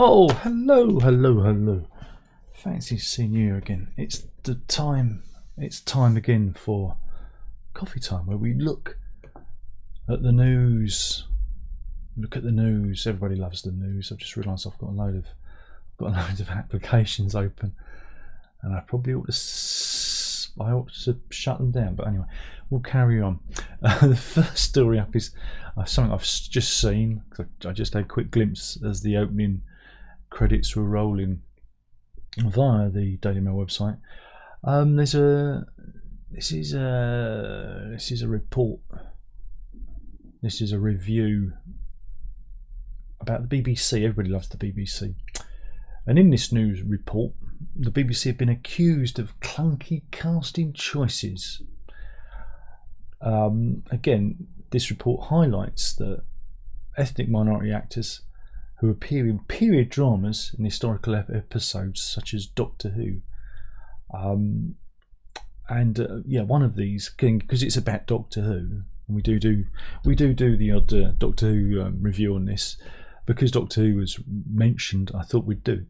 Oh, hello, hello, hello. Fancy seeing you again. It's time again for coffee time, where we look at the news. Everybody loves the news. I've just realised I've got a load of applications open, and I probably ought to shut them down. But anyway, we'll carry on. The first story up is something I've just seen. I just had a quick glimpse as the opening credits were rolling via the Daily Mail website. This is a report. This is a review about the BBC. Everybody loves the BBC. And in this news report, the BBC have been accused of clunky casting choices. Again, this report highlights that ethnic minority actors who appear in period dramas and historical episodes such as Doctor Who. One of these, because it's about Doctor Who, and we do the odd Doctor Who review on this, because Doctor Who was mentioned. I thought we'd do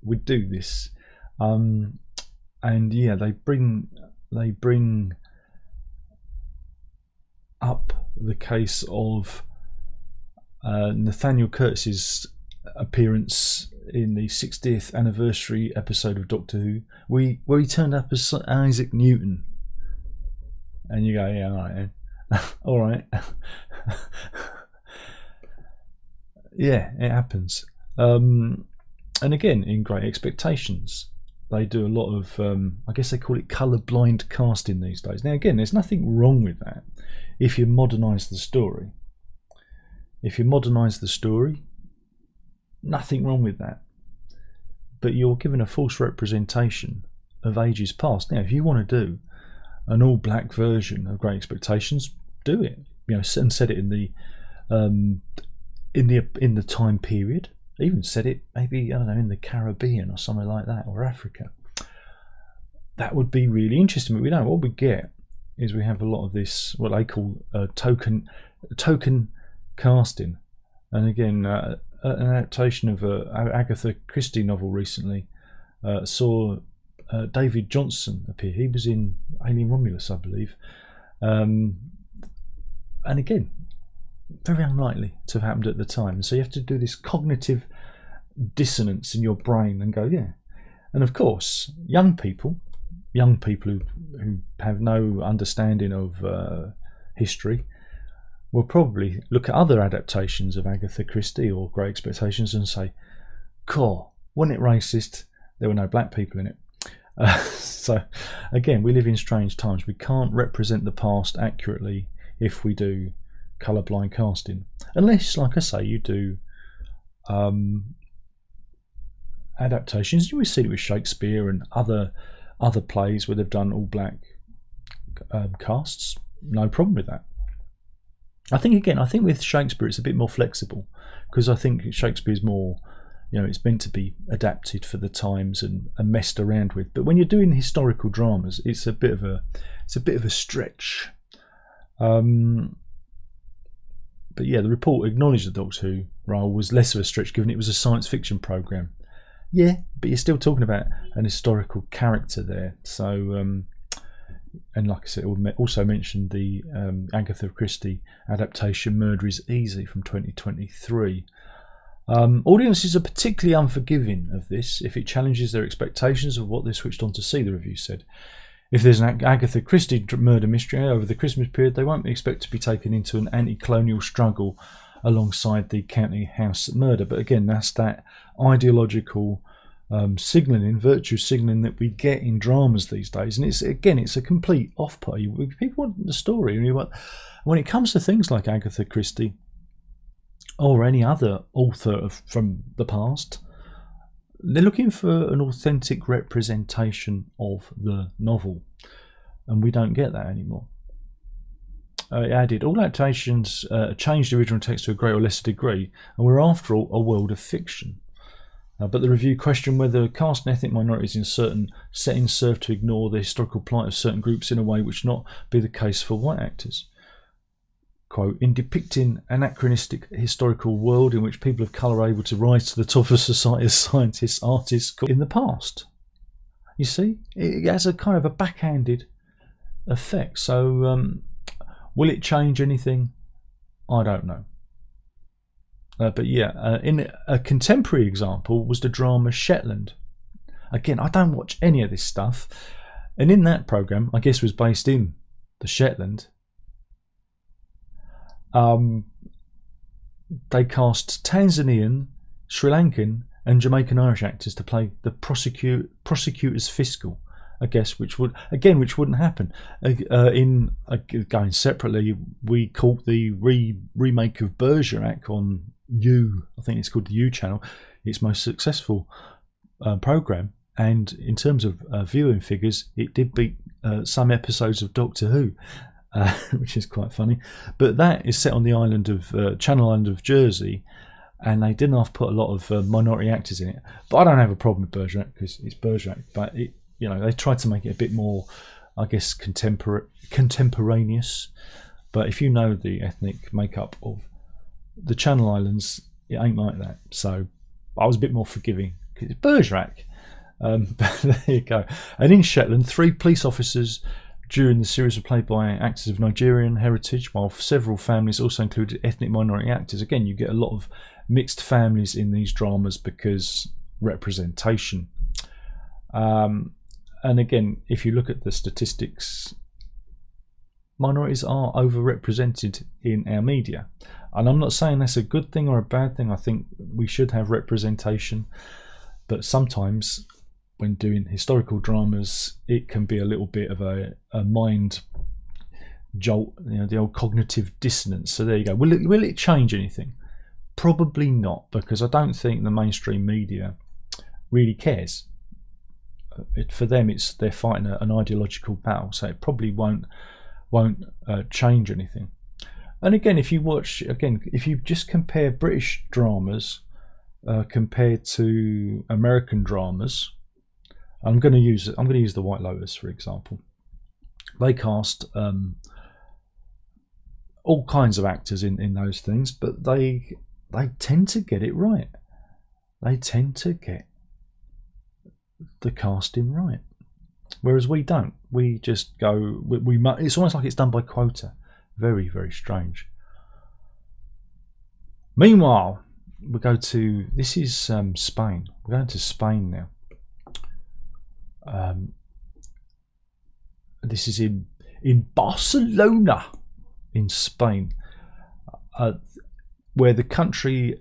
this, they bring up the case of Nathaniel Curtis's appearance in the 60th anniversary episode of Doctor Who, where he turned up as Isaac Newton, and you go, yeah, all right, all right. Yeah, it happens. And again, in Great Expectations, they do a lot of, I guess they call it colour-blind casting these days. Now, again, there's nothing wrong with that if you modernise the story. Nothing wrong with that. But you're given a false representation of ages past. Now, if you want to do an all-black version of Great Expectations, do it. And set it in the time period. Even set it maybe, I don't know, in the Caribbean or somewhere like that, or Africa. That would be really interesting. But we don't. What we get is we have a lot of this, what they call token casting. And again, an adaptation of an Agatha Christie novel recently saw David Johnson appear. He was in Alien Romulus, I believe. And again, very unlikely to have happened at the time. So you have to do this cognitive dissonance in your brain and go, yeah. And of course, young people who have no understanding of history will probably look at other adaptations of Agatha Christie or Great Expectations and say, cool, wasn't it racist? There were no black people in it. So again, we live in strange times. We can't represent the past accurately if we do colourblind casting, unless, like I say, you do adaptations. You always see it with Shakespeare and other plays where they've done all black casts. No problem with that. I think with Shakespeare it's a bit more flexible, because I think Shakespeare's more, it's meant to be adapted for the times and messed around with. But when you're doing historical dramas, it's a bit of a stretch. But yeah, the report acknowledged the Doctor Who role was less of a stretch, given it was a science fiction programme. Yeah, but you're still talking about an historical character there. So, and like I said, it also mentioned the Agatha Christie adaptation Murder is Easy from 2023. Audiences are particularly unforgiving of this if it challenges their expectations of what they're switched on to see, the review said. If there's an Agatha Christie murder mystery over the Christmas period, they won't expect to be taken into an anti-colonial struggle alongside the county house murder. But again, that's that ideological virtue signalling that we get in dramas these days. And it's a complete off-put. People want the story. When it comes to things like Agatha Christie or any other author from the past, they're looking for an authentic representation of the novel, and we don't get that anymore. It added, all adaptations changed the original text to a greater or lesser degree, and we're after all a world of fiction. But the review questioned whether caste and ethnic minorities in certain settings serve to ignore the historical plight of certain groups in a way which not be the case for white actors. quote, in depicting anachronistic historical world in which people of colour are able to rise to the top of society as scientists, artists in the past. You see, it has a kind of a backhanded effect. So will it change anything? I don't know. But yeah, in a contemporary example was the drama Shetland. Again, I don't watch any of this stuff, and in that programme, I guess was based in the Shetland. They cast Tanzanian, Sri Lankan and Jamaican Irish actors to play the prosecutor's fiscal, I guess, which wouldn't happen. Going separately, we caught the remake of Bergerac on I think it's called the U channel, its most successful programme, and in terms of viewing figures, it did beat some episodes of Doctor Who. Which is quite funny, but that is set on the island of Channel Island of Jersey, and they didn't have to put a lot of minority actors in it. But I don't have a problem with Bergerac because it's Bergerac. But it, they tried to make it a bit more, I guess, contemporaneous. But if you know the ethnic makeup of the Channel Islands, it ain't like that. So I was a bit more forgiving because it's Bergerac. But there you go. And in Shetland, 3 police officers during the series were played by actors of Nigerian heritage, while several families also included ethnic minority actors. Again, you get a lot of mixed families in these dramas because representation. And again, if you look at the statistics, minorities are overrepresented in our media. And I'm not saying that's a good thing or a bad thing. I think we should have representation, but sometimes when doing historical dramas, it can be a little bit of a mind jolt, the old cognitive dissonance. So there you go. Will it change anything? Probably not, because I don't think the mainstream media really cares. For them, they're fighting an ideological battle, so it probably won't change anything. And again, if you just compare British dramas compared to American dramas. I'm going to use the White Lotus for example. They cast all kinds of actors in those things, but they tend to get it right. They tend to get the casting right, whereas we don't. We just go. It's almost like it's done by quota. Very, very strange. Meanwhile, we go to Spain. We're going to Spain now. This is in Barcelona, in Spain, where the country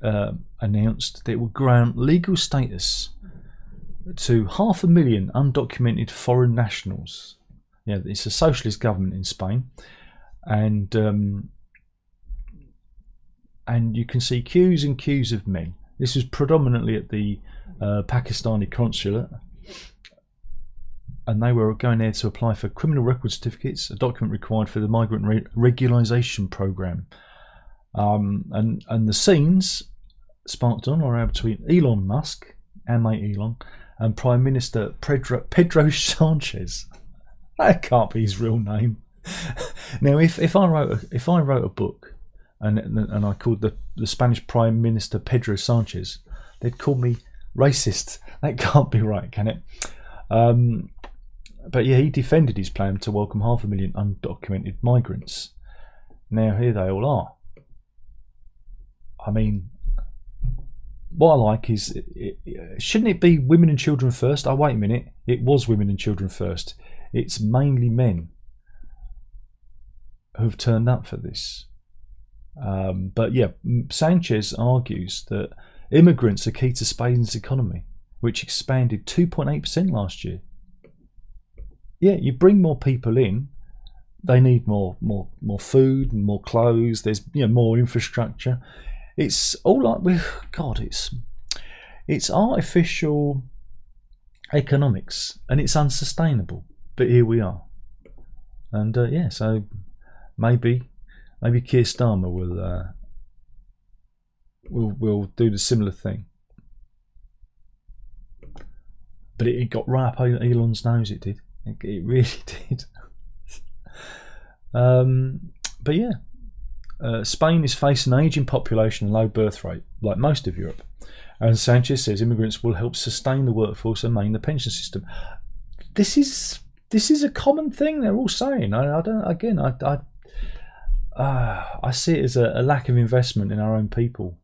announced that it would grant legal status to 500,000 undocumented foreign nationals. Yeah, it's a socialist government in Spain, and you can see queues and queues of men. This was predominantly at the Pakistani consulate. And they were going there to apply for criminal record certificates, a document required for the migrant regularisation programme. And the scenes sparked on are between Elon Musk, our mate Elon, and Prime Minister Pedro Sanchez. That can't be his real name. Now, if I wrote a book and I called the Spanish Prime Minister Pedro Sanchez, they'd call me racist. That can't be right, can it? But yeah, he defended his plan to welcome 500,000 undocumented migrants. Now here they all are. I mean, what I like is, shouldn't it be women and children first? Oh, wait a minute, it was women and children first. It's mainly men who've turned up for this. But yeah, Sanchez argues that immigrants are key to Spain's economy, which expanded 2.8% last year. Yeah, you bring more people in, they need more food and more clothes. There's more infrastructure. It's all like it's artificial economics and it's unsustainable. But here we are, and yeah, so maybe Keir Starmer will do the similar thing. But it got right up Elon's nose. It did. It really did. But yeah, Spain is facing an ageing population and low birth rate, like most of Europe. And Sanchez says immigrants will help sustain the workforce and maintain the pension system. This is a common thing they're all saying. I see it as a lack of investment in our own people.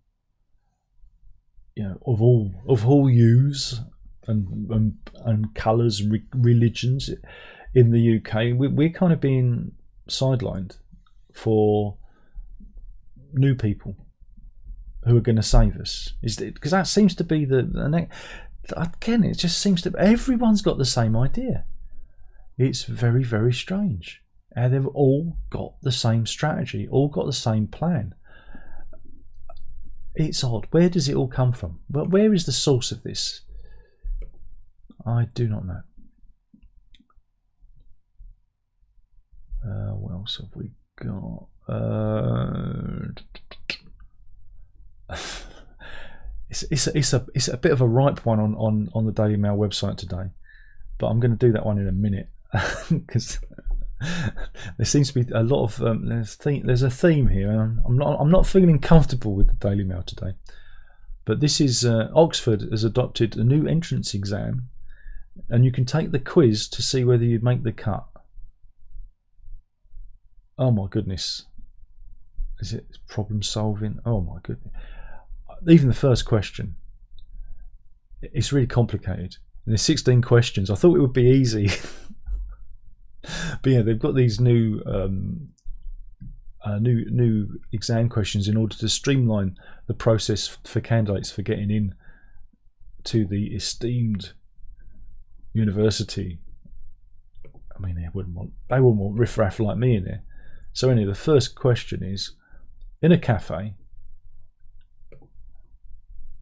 Of all hues and colours and religions in the UK, we're kind of being sidelined for new people who are going to save us. Because that seems to be again, it just seems to everyone's got the same idea. It's very, very strange. And they've all got the same strategy, all got the same plan. It's odd. Where does it all come from? But where is the source of this? I do not know. What else have we got? It's a bit of a ripe one on the Daily Mail website today, but I'm going to do that one in a minute because there seems to be a lot of there's a theme here. I'm not feeling comfortable with the Daily Mail today, but this is Oxford has adopted a new entrance exam, and you can take the quiz to see whether you make the cut. Oh my goodness. Is it problem solving? Oh my goodness. Even the first question, it's really complicated. And there's 16 questions. I thought it would be easy. But yeah, they've got these new exam questions in order to streamline the process for candidates for getting in to the esteemed university. I mean, they wouldn't want riffraff like me in there. So anyway, the first question is, in a cafe,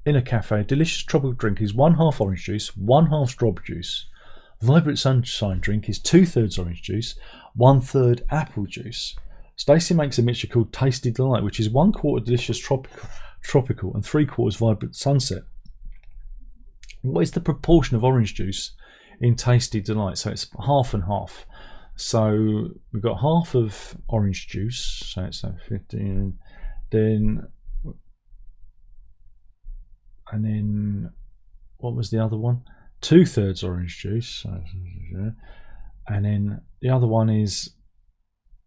a delicious tropical drink is 1/2 orange juice, 1/2 strawberry juice. Vibrant sunshine drink is 2/3 orange juice, 1/3 apple juice. Stacey makes a mixture called Tasty Delight, which is 1/4 delicious tropical and 3/4 vibrant sunset. What is the proportion of orange juice in Tasty Delight? So it's half and half. So we've got half of orange juice, so it's 15. And then what was the other one? 2/3 orange juice, and then the other one is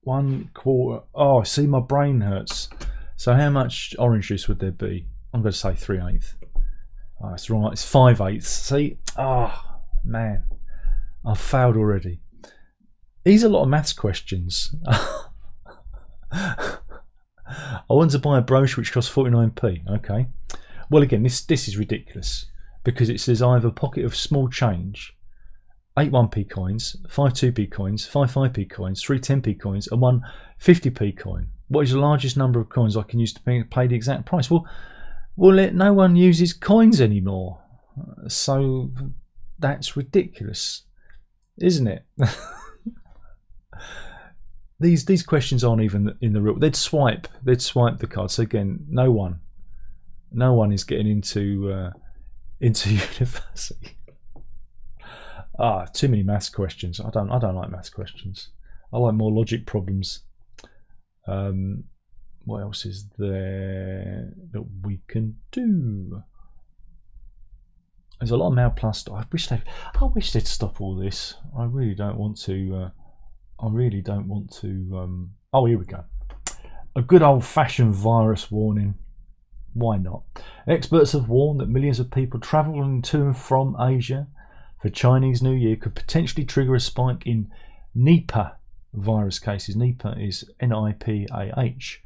1/4. Oh, see, my brain hurts. So how much orange juice would there be? I'm going to say 3/8. Oh, it's wrong. It's 5/8. See, oh man, I've failed already. These are a lot of maths questions. I want to buy a brochure which costs 49p. Okay. Well, again, this is ridiculous because it says I have a pocket of small change, 8 1p coins, 5 2p coins, 5 5p coins, 3 10p coins, and 1 50p coin. What is the largest number of coins I can use to pay the exact price? Well, no one uses coins anymore, so that's ridiculous, isn't it? These questions aren't even in the real. They'd swipe the card. So again, no one is getting into university. Too many maths questions. I don't like maths questions. I like more logic problems. What else is there that we can do? There's a lot of Mail Plus stuff. I wish they'd stop all this. I really don't want to. Oh, here we go. A good old-fashioned virus warning. Why not? Experts have warned that millions of people travelling to and from Asia for Chinese New Year could potentially trigger a spike in Nipah virus cases. Nipah is Nipah.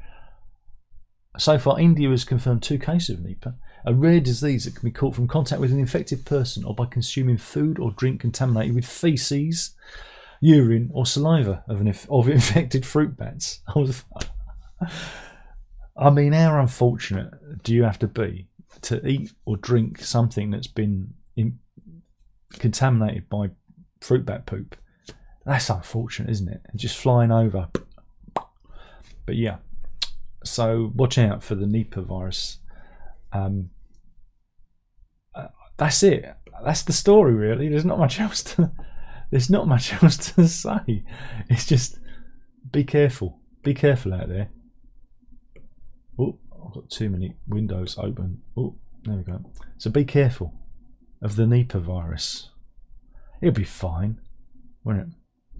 So far, India has confirmed 2 cases of Nipah, a rare disease that can be caught from contact with an infected person or by consuming food or drink contaminated with feces, urine or saliva of infected fruit bats. I mean, how unfortunate do you have to be to eat or drink something that's been contaminated by fruit bat poop? That's unfortunate, isn't it? Just flying over. But yeah, so watch out for the Nipah virus. That's it. That's the story, really. There's not much else to say. It's just be careful. Be careful out there. I've got too many windows open. Oh, there we go. So be careful of the Nipah virus. It'll be fine, won't it?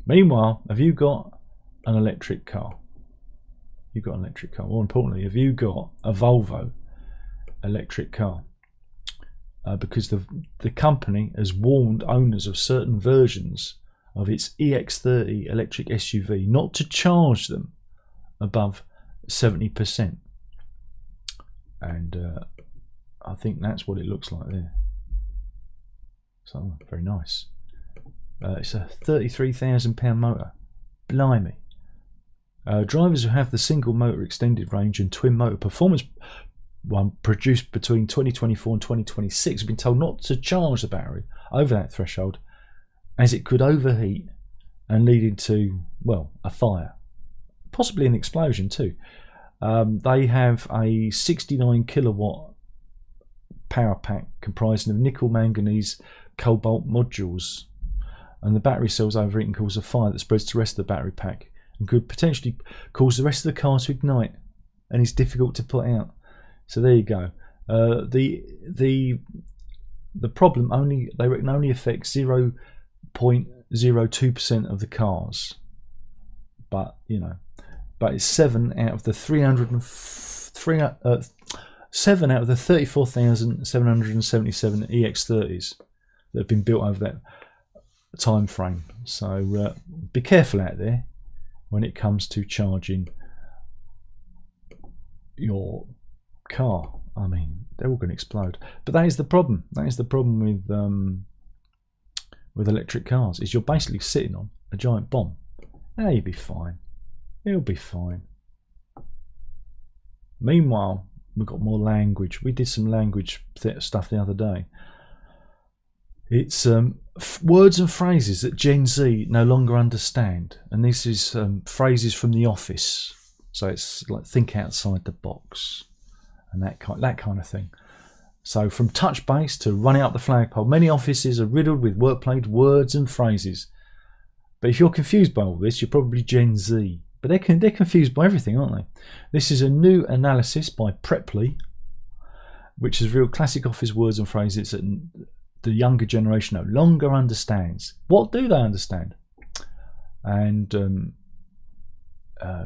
Meanwhile, have you got an electric car? You've got an electric car. More importantly, have you got a Volvo electric car? Because the company has warned owners of certain versions of its EX30 electric SUV not to charge them above 70%. And I think that's what it looks like there. So very nice. It's a £33,000 motor. Blimey. Drivers who have the single motor extended range and twin motor performance one produced between 2024 and 2026 have been told not to charge the battery over that threshold, as it could overheat and lead into, well, a fire, possibly an explosion too. They have a 69 kilowatt power pack comprising of nickel, manganese, cobalt modules, and the battery cells overheat and cause a fire that spreads to the rest of the battery pack and could potentially cause the rest of the car to ignite and is difficult to put out. So there you go. The problem they reckon only affects 0.02% of the cars, but you know, but it's 7 out of the 34,777 EX30s that have been built over that time frame. So be careful out there when it comes to charging your car. I mean, they're all going to explode. But that is the problem. That is the problem with electric cars, is you're basically sitting on a giant bomb. Now you'll be fine. It'll be fine. Meanwhile, we've got more language. We did some language stuff the other day. It's words and phrases that Gen Z no longer understand, and this is phrases from The Office. So it's like think outside the box and that kind of thing. So from touch base to running up the flagpole, many offices are riddled with wordplay words and phrases. But if you're confused by all this, you're probably Gen Z. But they're confused by everything, aren't they? This is a new analysis by Preply, which has revealed classic office words and phrases that the younger generation no longer understands. What do they understand? And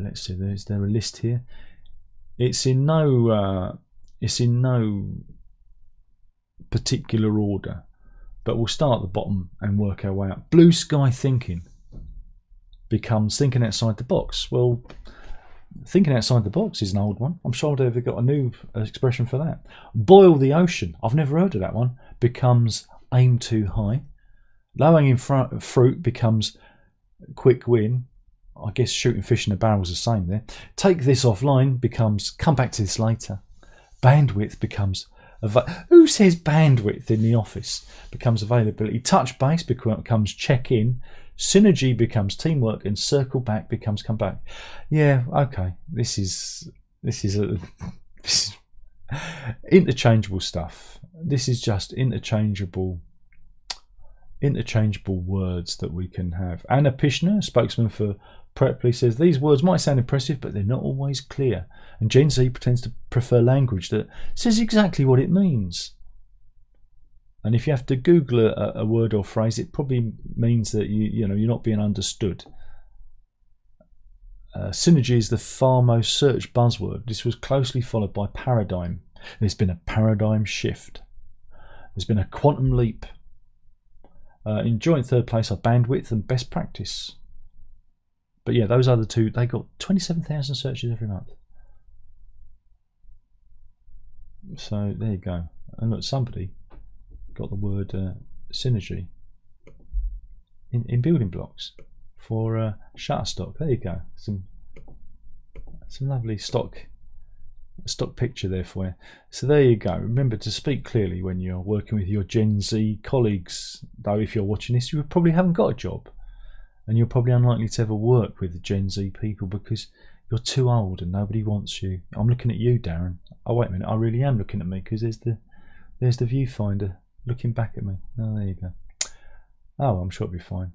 let's see, is there a list here? It's in no particular order, but we'll start at the bottom and work our way up. Blue sky thinking becomes thinking outside the box. Well, thinking outside the box is an old one. I'm sure they've got a new expression for that. Boil the ocean, I've never heard of that one, becomes aim too high. Low hanging fruit becomes quick win. I guess shooting fish in a barrel is the same there. Take this offline becomes come back to this later. Bandwidth becomes who says bandwidth in the office? Becomes availability. Touch base becomes check in. Synergy becomes teamwork, and circle back becomes come back. Yeah, okay. This is interchangeable stuff. This is just interchangeable words that we can have. Anna Pishner, spokesman for Preply, says these words might sound impressive, but they're not always clear. And Gen Z pretends to prefer language that says exactly what it means. And if you have to Google a word or phrase, it probably means that you're not being understood. Synergy is the far most searched buzzword. This was closely followed by paradigm. There's been a paradigm shift. There's been a quantum leap. In joint third place are bandwidth and best practice. But yeah, those other two, they got 27,000 searches every month. So there you go. And look, somebody got the word synergy in building blocks for Shutterstock. There you go. Some lovely stock picture there for you. So there you go. Remember to speak clearly when you're working with your Gen Z colleagues. Though if you're watching this, you probably haven't got a job, and you're probably unlikely to ever work with the Gen Z people because you're too old and nobody wants you. I'm looking at you, Darren. Oh wait a minute, I really am looking at me because there's the viewfinder looking back at me. Oh, there you go. Oh, I'm sure it'll be fine.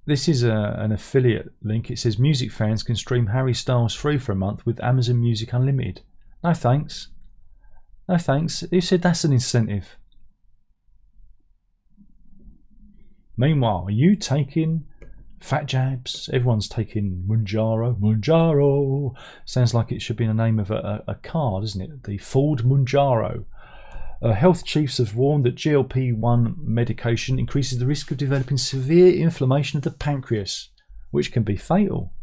this is an affiliate link. It says music fans can stream Harry Styles free for a month with Amazon Music Unlimited. No thanks. No thanks. Who said that's an incentive? Meanwhile, are you taking fat jabs? Everyone's taking Mounjaro. Mounjaro sounds like it should be the name of a car, doesn't it? The Ford Mounjaro. Health chiefs have warned that GLP-1 medication increases the risk of developing severe inflammation of the pancreas, which can be fatal.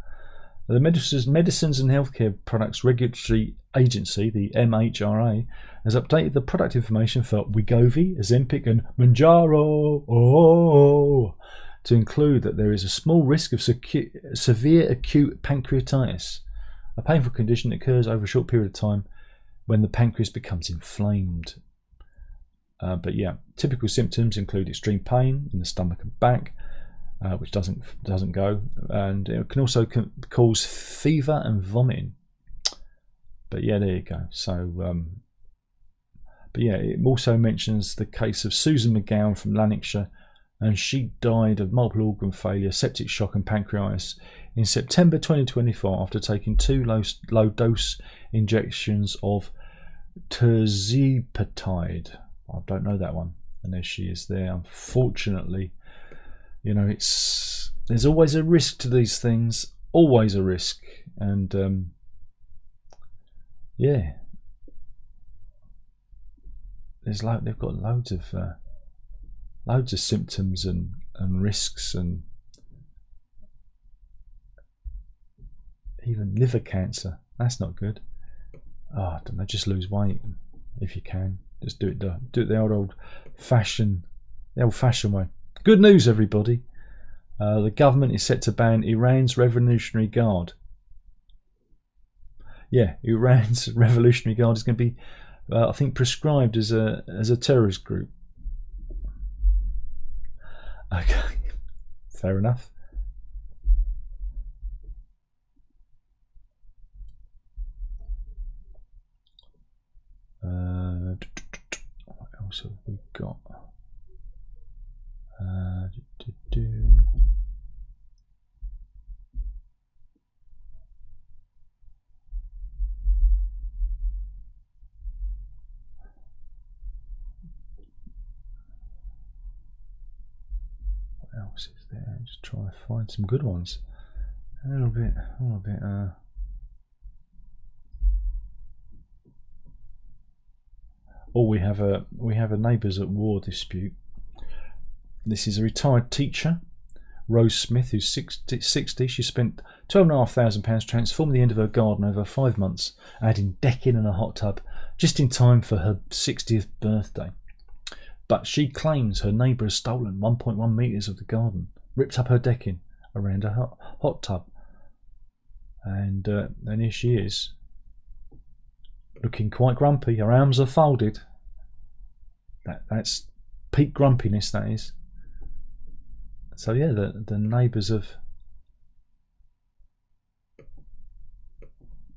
The Medicines and Healthcare Products Regulatory Agency, the MHRA, has updated the product information for Wegovy, Ozempic and Mounjaro to include that there is a small risk of severe acute pancreatitis, a painful condition that occurs over a short period of time when the pancreas becomes inflamed. But yeah, typical symptoms include extreme pain in the stomach and back, which doesn't go, and it can also cause fever and vomiting. But yeah, there you go. So, but yeah, it also mentions the case of Susan McGowan from Lanarkshire, and she died of multiple organ failure, septic shock, and pancreatitis in September 2024 after taking 2 low-dose injections of tirzepatide. I don't know that one. And there she is there. Unfortunately, you know, there's always a risk to these things. Always a risk. And yeah, they've got loads of symptoms and risks, and even liver cancer. That's not good. Oh, I don't know, just lose weight if you can. Just do it the old fashioned way. Good news, everybody. The government is set to ban Iran's Revolutionary Guard. Yeah, Iran's Revolutionary Guard is going to be, I think, prescribed as a terrorist group. Okay, fair enough. What else have we got? What else is there? Just trying to find some good ones. A little bit. Oh, we have a neighbours at war dispute. This is a retired teacher, Rose Smith, who's 60. She spent £12,500 transforming the end of her garden over 5 months, adding decking and a hot tub, just in time for her 60th birthday. But she claims her neighbour has stolen 1.1 metres of the garden, ripped up her decking around her hot tub, and here she is, looking quite grumpy. Her arms are folded. That's peak grumpiness, that is. So yeah, the neighbours of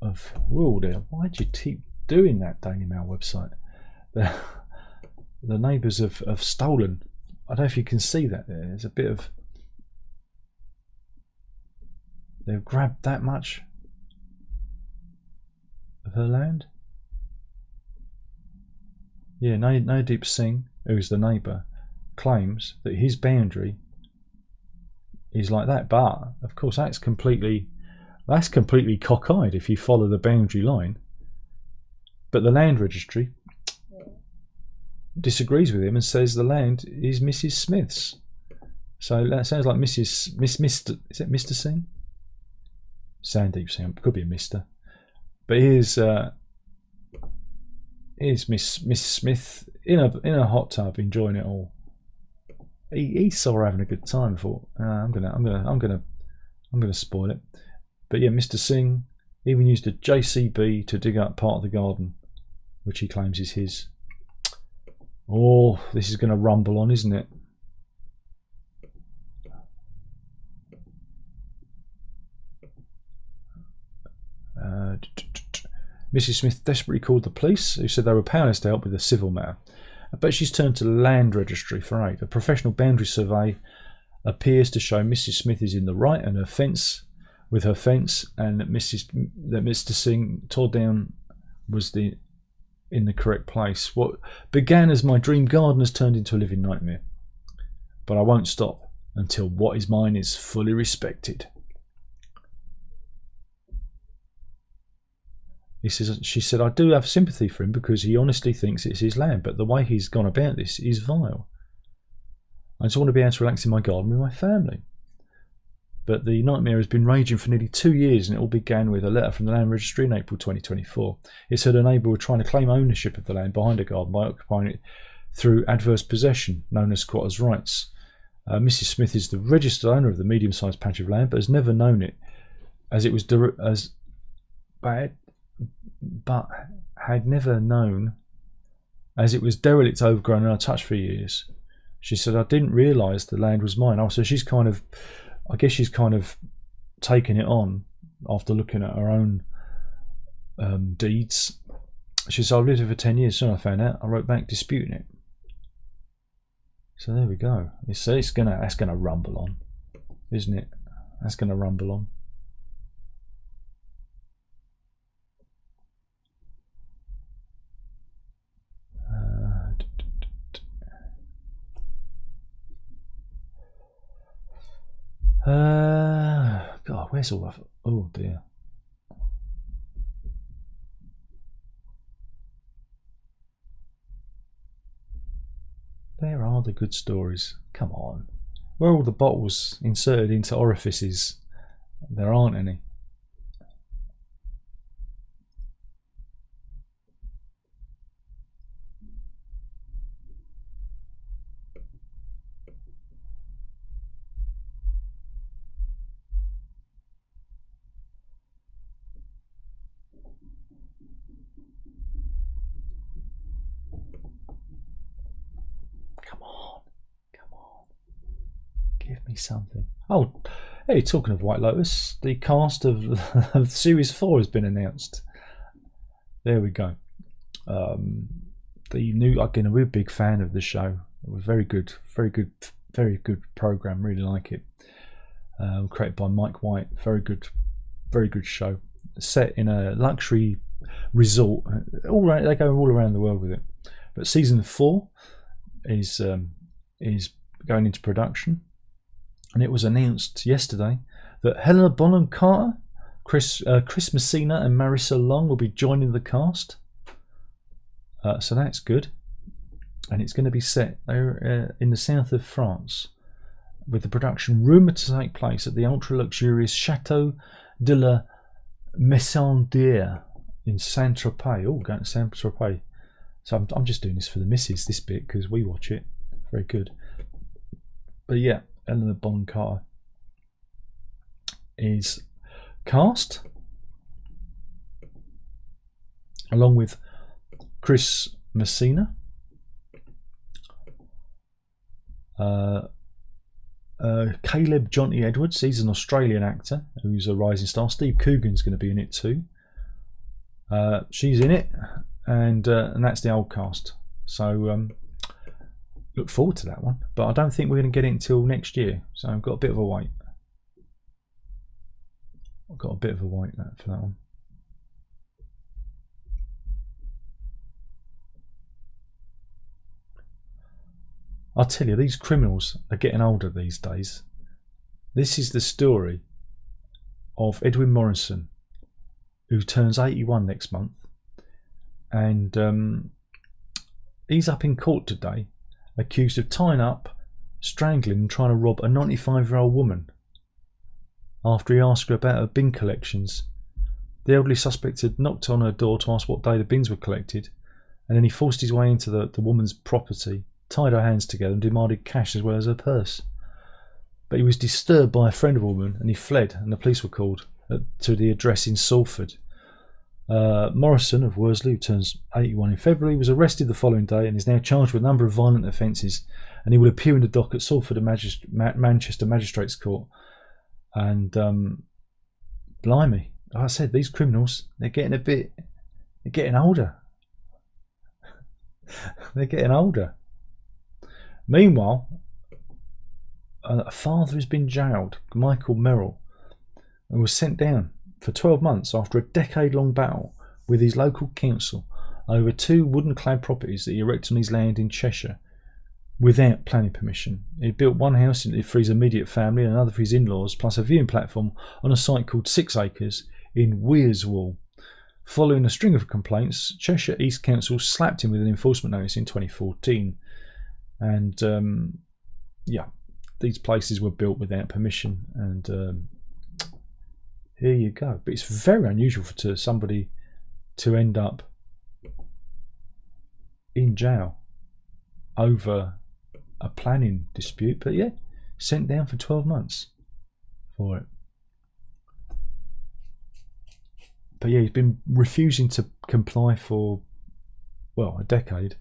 oh dear, why'd you keep doing that, Daily Mail website? The neighbours have stolen. I don't know if you can see that there. There's a bit of, they've grabbed that much of her land. Yeah, Nadeep Singh, who's the neighbour, claims that his boundary is like that, but of course that's completely cockeyed if you follow the boundary line. But the land registry disagrees with him and says the land is Mrs. Smith's. So that sounds like Mr. Is it Mr. Singh? Sandeep Singh, could be a Mr. But here's Miss Smith in a hot tub enjoying it all. He saw her having a good time. Thought, I'm gonna spoil it. But yeah, Mr. Singh even used a JCB to dig up part of the garden, which he claims is his. Oh, this is going to rumble on, isn't it? Mrs. Smith desperately called the police, who said they were powerless to help with a civil matter. But she's turned to the land registry for aid. A professional boundary survey appears to show Mrs. Smith is in the right and her fence with her fence, and that Mr. Singh tore down was in the correct place. What began as my dream garden has turned into a living nightmare. But I won't stop until what is mine is fully respected. She said, I do have sympathy for him because he honestly thinks it's his land, but the way he's gone about this is vile. I just want to be able to relax in my garden with my family. But the nightmare has been raging for nearly 2 years, and it all began with a letter from the Land Registry in April 2024. It said a neighbour were trying to claim ownership of the land behind a garden by occupying it through adverse possession, known as squatters' rights. Mrs. Smith is the registered owner of the medium-sized patch of land, but has never known it, as it was had never known as it was derelict, overgrown and untouched for years. She said, I didn't realise the land was mine. So she's kind of, I guess she's kind of taken it on after looking at her own deeds. She said, I've lived here for 10 years. Soon I found out. I wrote back disputing it. So there we go. That's gonna rumble on, isn't it? That's gonna rumble on. God, where's all of? Oh dear. Where are the good stories? Come on. Where are all the bottles inserted into orifices? There aren't any. Give me something. Oh, hey, talking of White Lotus, the cast of Series 4 has been announced. There we go. The new, again, we're a big fan of the show. Very good program. Really like it. Created by Mike White. Very good show. Set in a luxury resort. They go all around the world with it. But season 4 is going into production. And it was announced yesterday that Helena Bonham Carter, Chris Messina and Marissa Long will be joining the cast. So that's good. And it's going to be set in the south of France, with the production rumoured to take place at the ultra-luxurious Château de la Maison-d'Air in Saint-Tropez. Oh, going to Saint-Tropez. So I'm just doing this for the missus, this bit, because we watch it. Very good. But yeah. Helena Bonham Carter is cast along with Chris Messina, Caleb Jonty Edwards. He's an Australian actor who's a rising star. Steve Coogan's going to be in it too. She's in it, and that's the old cast. So look forward to that one, but I don't think we're going to get it until next year, so I've got a bit of a wait. For that one. I'll tell you, these criminals are getting older these days. This is the story of Edwin Morrison, who turns 81 next month, and he's up in court today, accused of tying up, strangling and trying to rob a 95-year-old woman after he asked her about her bin collections. The elderly suspect had knocked on her door to ask what day the bins were collected, and then he forced his way into the woman's property, tied her hands together and demanded cash as well as her purse. But he was disturbed by a friend of the woman and he fled, and the police were called to the address in Salford. Morrison of Worsley, who turns 81 in February, was arrested the following day and is now charged with a number of violent offences, and he will appear in the dock at Salford and Manchester Magistrates Court. And blimey, like I said, these criminals, they're getting older. They're getting older. Meanwhile, a father has been jailed, Michael Merrill, and was sent down for 12 months after a decade-long battle with his local council over 2 wooden-clad properties that he erected on his land in Cheshire without planning permission. He built one house for his immediate family and another for his in-laws, plus a viewing platform on a site called 6 Acres in Wearswall. Following a string of complaints, Cheshire East Council slapped him with an enforcement notice in 2014. And yeah, these places were built without permission, and here you go. But it's very unusual for somebody to end up in jail over a planning dispute. But yeah, sent down for 12 months for it. But yeah, he's been refusing to comply for, well, a decade,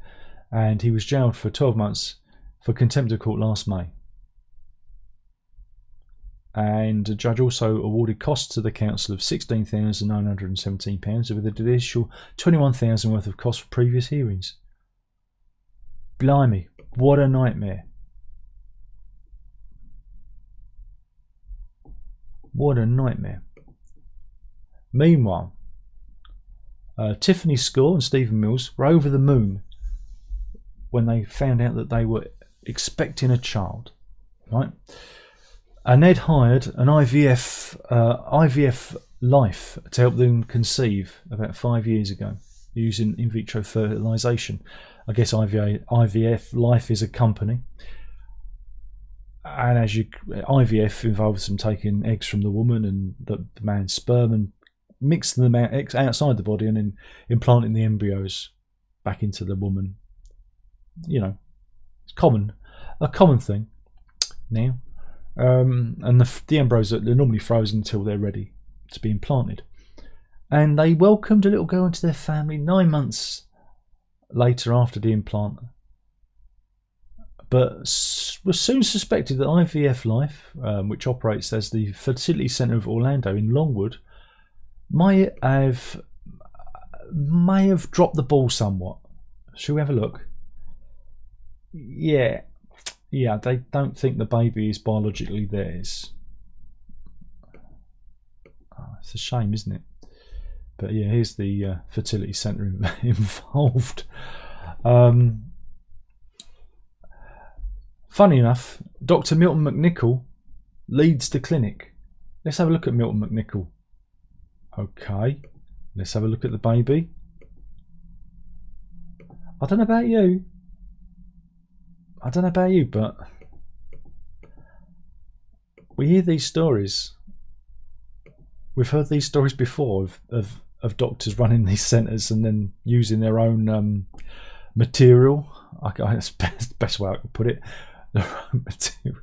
and he was jailed for 12 months for contempt of court last May. And the judge also awarded costs to the council of £16,917 with an additional £21,000 worth of costs for previous hearings. Blimey, what a nightmare. What a nightmare. Meanwhile, Tiffany Score and Stephen Mills were over the moon when they found out that they were expecting a child, right? And they'd hired an IVF Life to help them conceive about 5 years ago using in vitro fertilization. I guess IVF Life is a company, and IVF involves them taking eggs from the woman and the man's sperm and mixing them out outside the body and then implanting the embryos back into the woman. You know, it's a common thing now. And the embryos are normally frozen until they're ready to be implanted. And they welcomed a little girl into their family 9 months later after the implant, but was soon suspected that IVF Life, which operates as the fertility centre of Orlando in Longwood, may have dropped the ball somewhat. Shall we have a look? Yeah, they don't think the baby is biologically theirs. Oh, it's a shame, isn't it? But yeah, here's the fertility centre involved. Funny enough, Dr. Milton McNichol leads the clinic. Let's have a look at Milton McNichol. Okay, let's have a look at the baby. I don't know about you, but we hear these stories. We've heard these stories before of doctors running these centres and then using their own material. That's the best way I could put it. Their own material.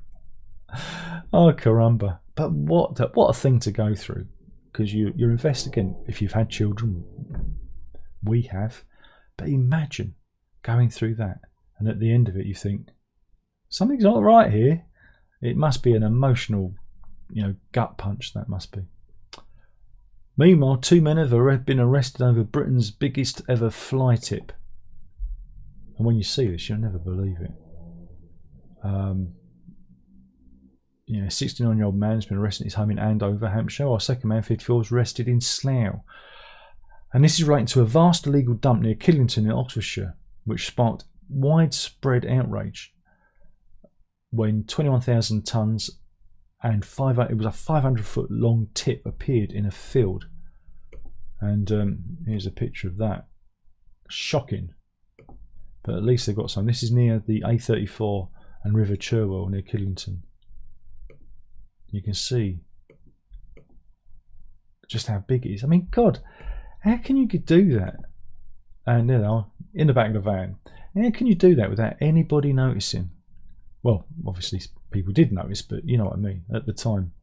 Oh, caramba. But what a thing to go through. Because you're investigating, if you've had children, we have. But imagine going through that, and at the end of it you think, something's not right here. It must be an emotional, gut punch, that must be. Meanwhile, 2 men have been arrested over Britain's biggest ever fly tip. And when you see this, you'll never believe it. A 69-year-old man has been arrested in his home in Andover, Hampshire, while a second man, 54, was arrested in Slough. And this is relating to a vast illegal dump near Killington in Oxfordshire, which sparked widespread outrage when 21,000 tonnes and it was a 500-foot long tip appeared in a field. And here's a picture of that. Shocking. But at least they've got some. This is near the A34 and River Cherwell near Killington. You can see just how big it is. I mean, God, how can you do that? And there they are, in the back of the van. How can you do that without anybody noticing? Well, obviously people did notice, but you know what I mean, at the time.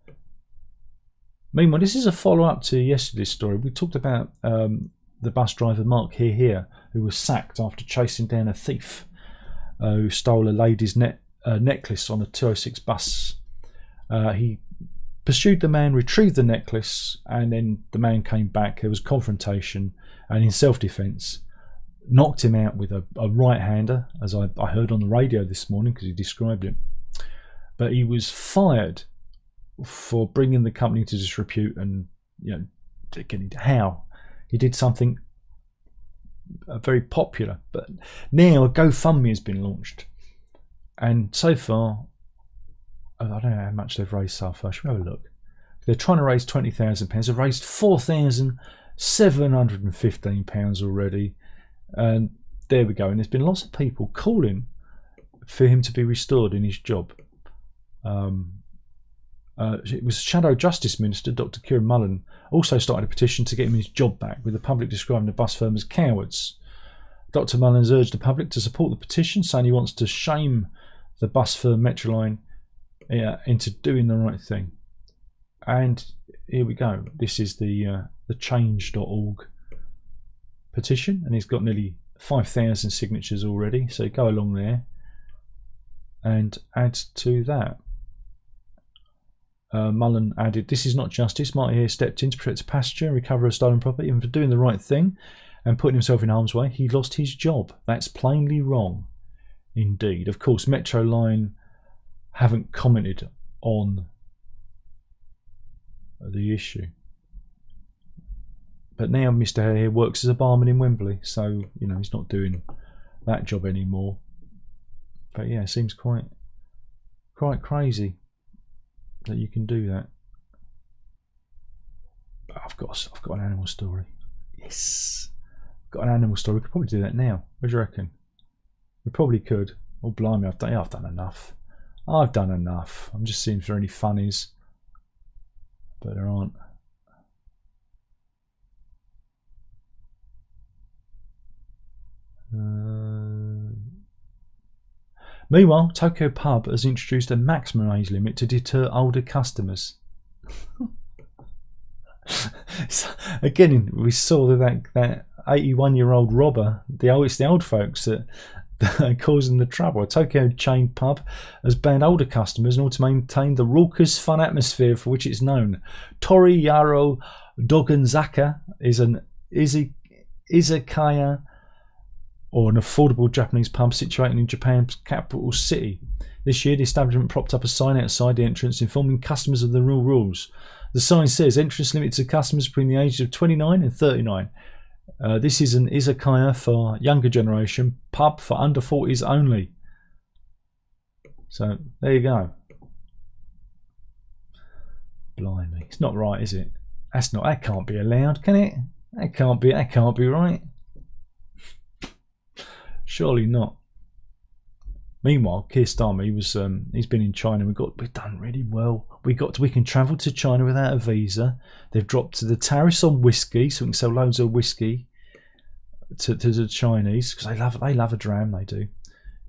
Meanwhile, this is a follow-up to yesterday's story. We talked about the bus driver Mark Here, who was sacked after chasing down a thief who stole a lady's necklace on a 206 bus. He pursued the man, retrieved the necklace, and then the man came back. There was confrontation, and in self-defence, knocked him out with a right-hander, as I heard on the radio this morning because he described it. but he was fired for bringing the company to disrepute and, how he did something very popular. But now a GoFundMe has been launched, and so far, I don't know how much they've raised so far. Should we have a look? They're trying to raise £20,000. They've raised £4,715 already, and there we go. And there's been lots of people calling for him to be restored in his job. It was Shadow Justice Minister Dr. Kieran Mullen also started a petition to get him his job back, with the public describing the bus firm as cowards. Dr. Mullen has urged the public to support the petition, saying he wants to shame the bus firm Metroline into doing the right thing. And here we go. This is the change.org petition, and he's got nearly 5,000 signatures already. So go along there and add to that. Mullen added, "This is not justice. Marty here stepped in to protect a passenger and recover a stolen property, and for doing the right thing and putting himself in harm's way, he lost his job. That's plainly wrong indeed." Of course, Metroline haven't commented on the issue. But now Mr. Hare here works as a barman in Wembley, so he's not doing that job anymore. But yeah, it seems quite crazy that you can do that. But I've got an animal story. Yes, I've got an animal story. We could probably do that now. What do you reckon? We probably could. Oh blimey, I've done enough. I've done enough. I'm just seeing if there are any funnies, but there aren't. Meanwhile, Tokyo Pub has introduced a maximum age limit to deter older customers. So, again, we saw that 81-year-old robber. It's the old folks that are causing the trouble. A Tokyo chain pub has banned older customers in order to maintain the raucous, fun atmosphere for which it's known. Tori Yaro Doganzaka is an izakaya, or an affordable Japanese pub situated in Japan's capital city. This year, the establishment propped up a sign outside the entrance informing customers of the real rules. The sign says, "Entrance limited to customers between the ages of 29 and 39. This is an izakaya for younger generation, pub for under 40s only." So, there you go. Blimey. It's not right, is it? That can't be allowed, can it? That can't be right. Surely not. Meanwhile, Keir Starmer, he's been in China. We've done really well. We can travel to China without a visa. They've dropped the tariffs on whiskey, so we can sell loads of whiskey to the Chinese, because they love a dram, they do.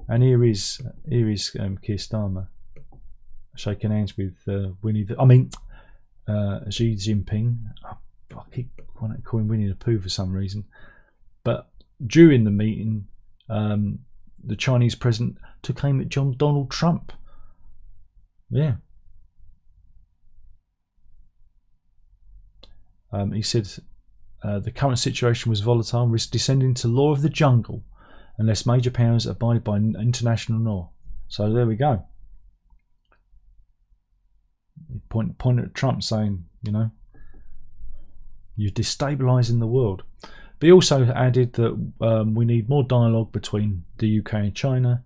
And here is Keir Starmer shaking hands with Xi Jinping. I keep calling Winnie the Pooh for some reason. But during the meeting, the Chinese president took aim at Donald Trump. Yeah. He said the current situation was volatile, risked descending to law of the jungle unless major powers abided by international law. So there we go. He pointed at Trump, saying, you're destabilising the world. But he also added that we need more dialogue between the UK and China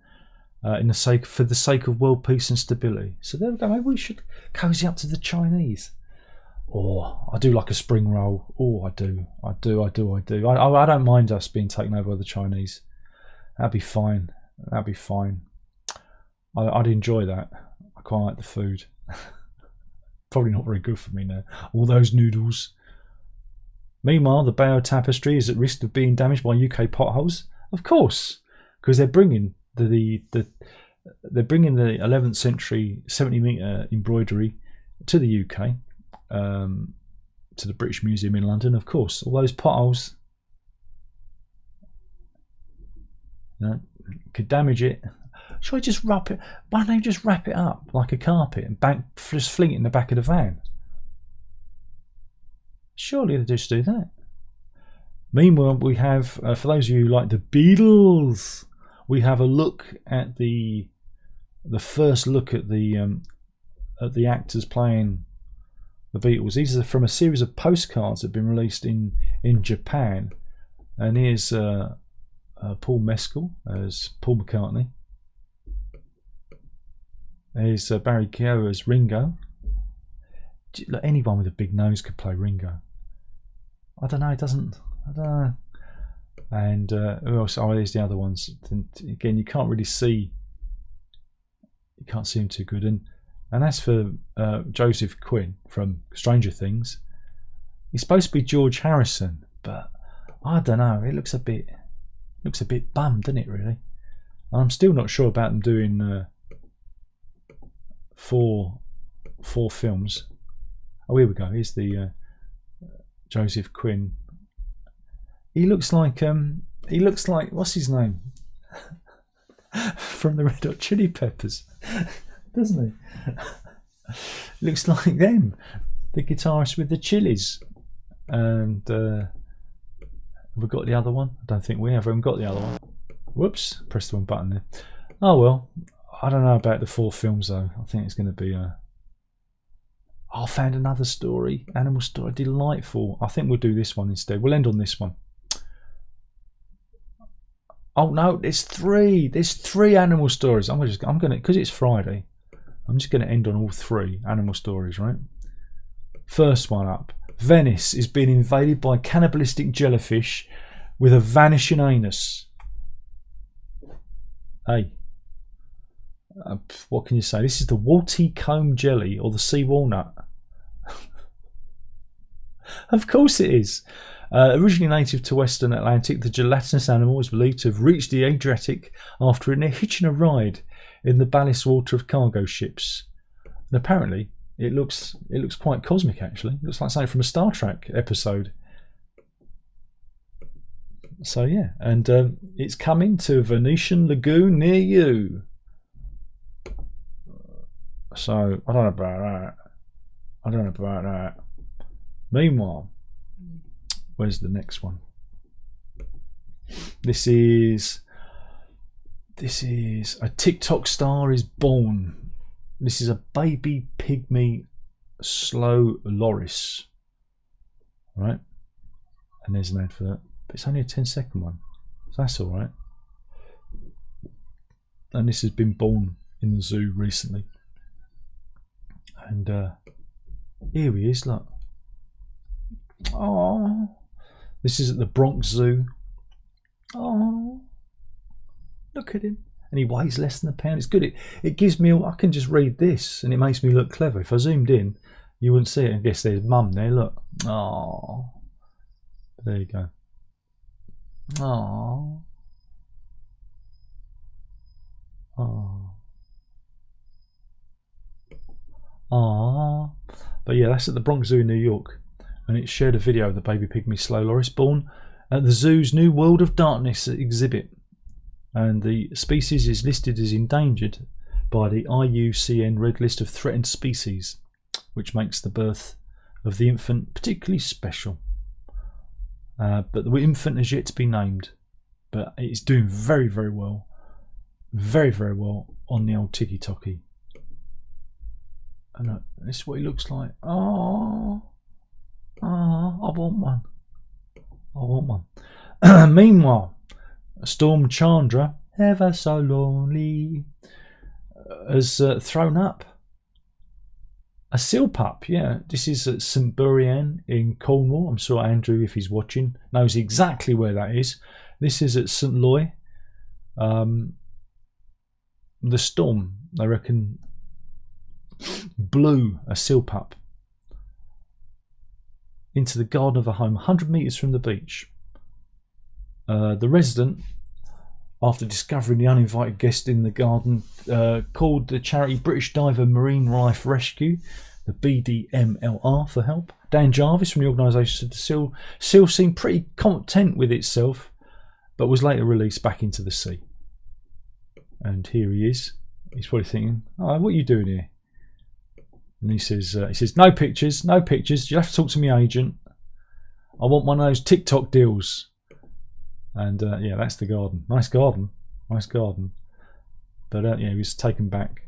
for the sake of world peace and stability. So there we go. Maybe we should cozy up to the Chinese. I do like a spring roll. I do. I don't mind us being taken over by the Chinese. That'd be fine. I'd enjoy that. I quite like the food. Probably not very good for me now. All those noodles. Meanwhile, the Bao Tapestry is at risk of being damaged by UK potholes. Of course, because they're bringing the 11th century 70-metre embroidery to the UK, to the British Museum in London. Of course, all those potholes could damage it. Shall I just wrap it? Why don't they just wrap it up like a carpet and just fling it in the back of the van? Surely they just do that. Meanwhile, we have, for those of you who like the Beatles, we have a look at the the first look at the actors playing the Beatles. These are from a series of postcards that have been released in Japan. And here's Paul Mescal as Paul McCartney. There's Barry Keogh as Ringo. Look, anyone with a big nose could play Ringo. I don't know. It doesn't. I don't know. And who else? Oh, there's the other ones. And again, you can't really see. You can't see him too good. And as for Joseph Quinn from Stranger Things, he's supposed to be George Harrison, but I don't know. It looks a bit bummed, doesn't it? Really. I'm still not sure about them doing 4 films. Oh, here we go. Here's the Joseph Quinn. He looks like what's his name from the Red Hot Chili Peppers, doesn't he? Looks like them, the guitarist with the Chili's. And have we got the other one? I don't think we have. We haven't got the other one. Whoops, pressed the wrong button there. Oh well, I don't know about the 4 films though. I think it's going to be I found another story, animal story, delightful. I think we'll do this one instead. We'll end on this one. Oh no, there's 3. There's 3 animal stories. I'm gonna because it's Friday. I'm just gonna end on all 3 animal stories, right? First one up. Venice is being invaded by cannibalistic jellyfish with a vanishing anus. Hey, what can you say? This is the warty comb jelly or the sea walnut. Of course it is. Originally native to Western Atlantic, the gelatinous animal is believed to have reached the Adriatic after hitching a ride in the ballast water of cargo ships. And apparently, it looks quite cosmic. Actually, it looks like something from a Star Trek episode. So yeah, and it's coming to a Venetian lagoon near you. So I don't know about that. Meanwhile, where's the next one? This is a TikTok star is born. This is a baby pygmy slow loris, right? And there's an advert, but it's only a 10-second one, so that's all right. And this has been born in the zoo recently. And here he is, look. Oh, this is at the Bronx Zoo. Oh, look at him. And he weighs less than a pound. It's good. It gives me, I can just read this and it makes me look clever. If I zoomed in, you wouldn't see it. I guess there's mum there, look. Oh, there you go. Oh. Oh. Ah, but yeah, that's at the Bronx Zoo in New York, and it shared a video of the baby pygmy slow loris born at the zoo's new World of Darkness exhibit, and the species is listed as endangered by the IUCN Red List of Threatened Species, which makes the birth of the infant particularly special. But the infant has yet to be named, but it's doing very, very well, very, very well on the old TikTok. And this is what he looks like. Oh, I want one. I want one. Meanwhile, Storm Chandra, ever so lonely, has thrown up a seal pup. Yeah, this is at St Buryan in Cornwall. I'm sure Andrew, if he's watching, knows exactly where that is. This is at St Loy. The storm, they reckon, blew a seal pup into the garden of a home 100 metres from the beach. The resident, after discovering the uninvited guest in the garden, called the charity British Diver Marine Life Rescue, the BDMLR, for help. Dan Jarvis from the organisation said the seal seemed pretty content with itself, but was later released back into the sea. And here he is. He's probably thinking, "Oh, what are you doing here?" And he says, no pictures. You'll have to talk to my agent. I want one of those TikTok deals. And yeah, that's the garden. Nice garden. But yeah, he was taken back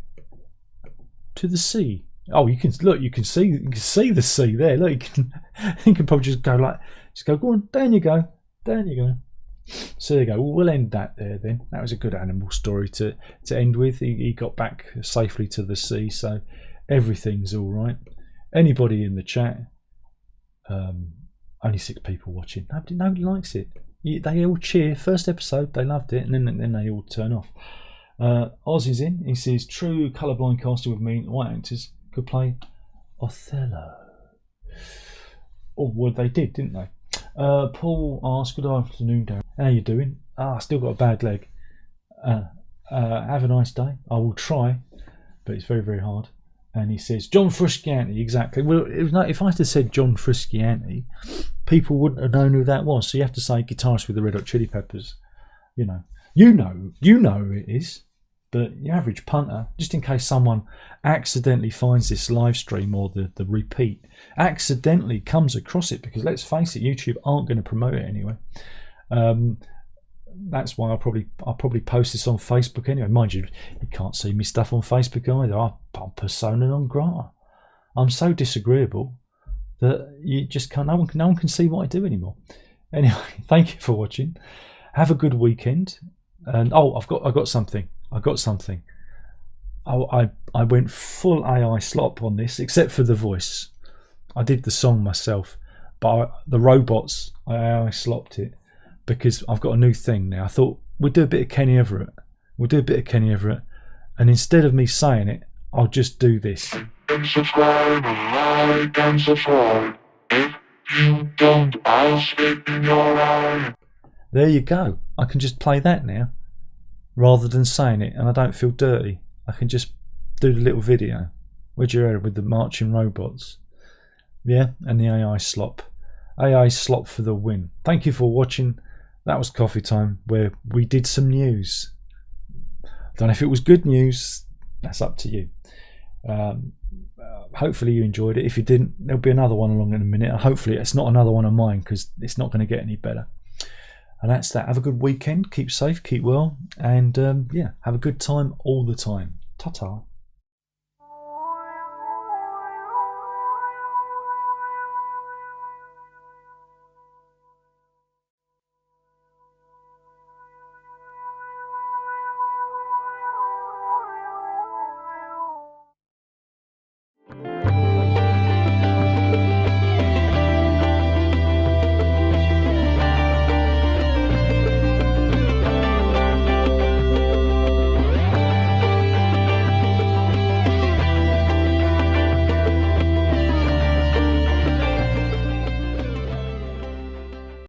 to the sea. Oh, you can look. You can see the sea there. Look, you can probably just go go on. Down you go. Down you go. So there you go. We'll end that there then. That was a good animal story to end with. He got back safely to the sea, so everything's all right. Anybody in the chat? Only 6 people watching. Nobody likes it. They all cheer. First episode, they loved it, and then they all turn off. Oz is in. He says true colourblind casting would mean white actors could play Othello. Oh, well, they did, didn't they? Paul asks, good afternoon, Darren. How you doing? I still got a bad leg. Have a nice day. I will try, but it's very, very hard. And he says, John Frusciante, exactly. Well, if I had said John Frusciante, people wouldn't have known who that was. So you have to say guitarist with the Red Hot Chili Peppers. You know who it is. But your average punter, just in case someone accidentally finds this live stream or the repeat, accidentally comes across it, because let's face it, YouTube aren't going to promote it anyway. That's why I'll probably post this on Facebook anyway. Mind you, you can't see me stuff on Facebook either. I'm persona non grata. I'm so disagreeable that you just can't. No one can see what I do anymore. Anyway, thank you for watching. Have a good weekend. And I got something. I went full AI slop on this, except for the voice. I did the song myself, but the robots, I AI slopped it, because I've got a new thing now. I thought we'd do a bit of Kenny Everett. And instead of me saying it, I'll just do this. And subscribe, like and subscribe. If you don't, I'll spit in your eye. There you go. I can just play that now, rather than saying it, and I don't feel dirty. I can just do the little video. Where'd you hear it with the marching robots? Yeah, and the AI slop. AI slop for the win. Thank you for watching. That was Coffee Time, where we did some news. Don't know if it was good news. That's up to you. Hopefully you enjoyed it. If you didn't, there'll be another one along in a minute. Hopefully it's not another one of mine, because it's not going to get any better. And that's that. Have a good weekend. Keep safe, keep well, and yeah, have a good time all the time. Ta-ta.